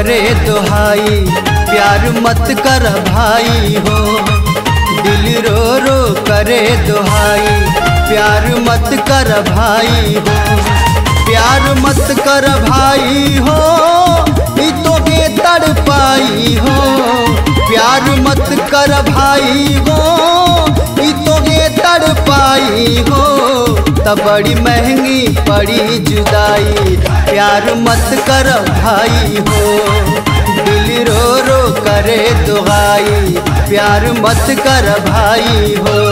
करे दुहाई, प्यार मत कर भाई हो। दिल रो रो करे दुहाई, प्यार मत कर भाई हो। प्यार मत कर भाई हो, ई तो बेतड़ पाई हो। प्यार मत कर भाई हो, ई तो बेतड़ पाई हो। तब बड़ी महंगी पड़ी जुदाई, प्यार मत कर भाई हो। दिल रो रो करे दुहाई, प्यार मत कर भाई हो।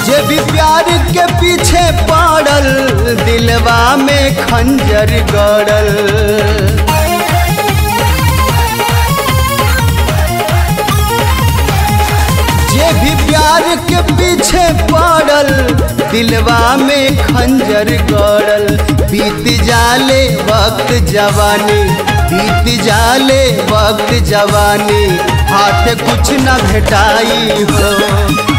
जे भी प्यार के पीछे पड़ल, दिलवा में खंजर गड़ल। जे भी प्यार के पीछे पड़ल, दिलवा में खंजर गड़ल। बीत जाले वक्त जवानी, बीत जाले वक्त जवानी, हाथ कुछ न भेटाई हो।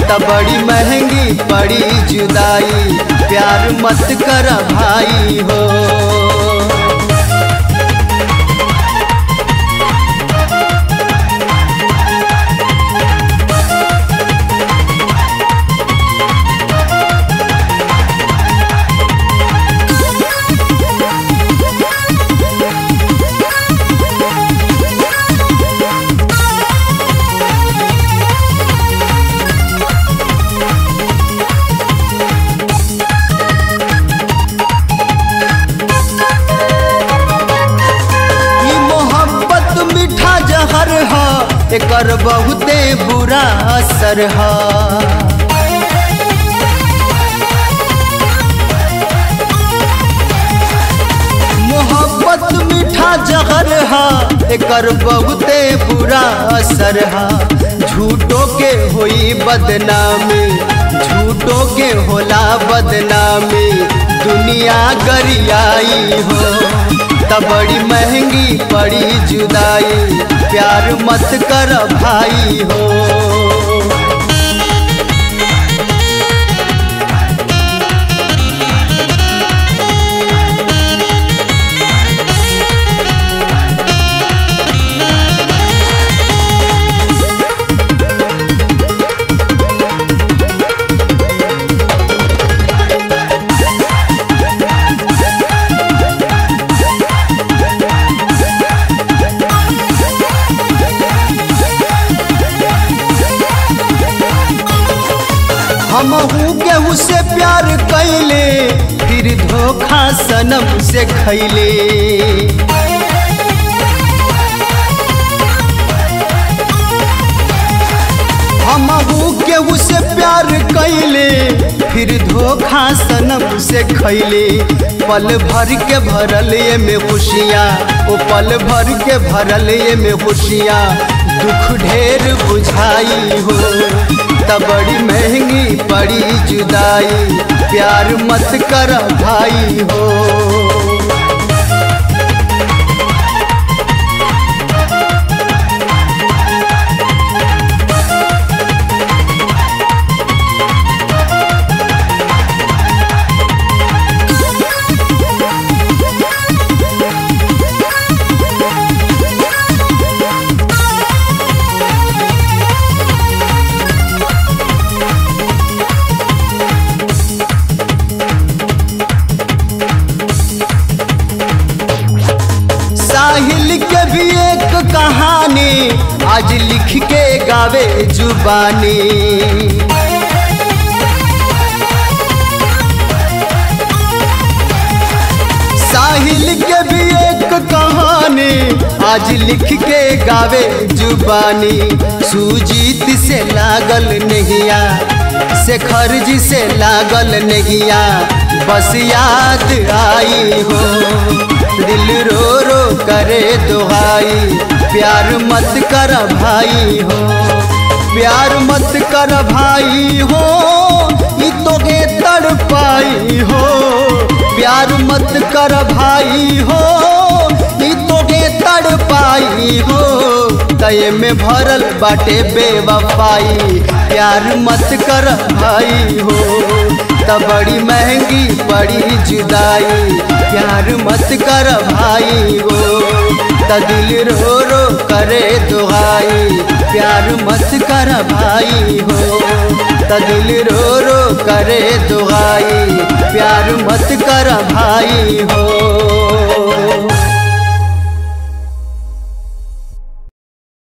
तब बड़ी महंगी पड़ी जुदाई, प्यार मत कर भाई हो। एकर बहुते बुरा असर है। मोहब्बत मीठा जहर है, एकर बहुते बुरा असर है। झूठों के होई बदनामी, झूठों के होला बदनामी, दुनिया गरियाई हो। तब बड़ी महंगी पड़ी जुदाई, प्यार मत कर भाई हो। हमहू केहू से प्यार कैले, फिर धोखा सनम से खैले। हमहू केहू से प्यार कैले, फिर धोखा सनम से खैले। पल भर के भरल ये में खुशियाँ, ओ पल भर के भरल ये में खुशियाँ, दुख ढेर बुझाई हो। तब बड़ी महंगी पड़ी जुदाई, प्यार मत कर भाई हो। कहानी आज लिख के गावे जुबानी। साहिल के भी एक कहानी बानी आज लिख के गावे जुबानी। सुजीत से लागल नहिया, शेखर जी से लागल नहिया, बस याद आई हो। दिल रो रो करे दुहाई, प्यार मत कर भाई हो, प्यार मत कर भाई हो, ये तोगे तड़पाई हो। प्यार मत कर भाई हो, ये तोगे तड़पाई हो। तय में भरल बाटे बेवफाई, प्यार मत कर भाई हो, तब बड़ी महंगी बड़ी जुदाई। प्यार मत कर भाई हो, त दिल रो रो करे दुहाई। प्यार मत कर भाई हो, त दिल रो रो करे दुहाई। प्यार मत कर भाई हो।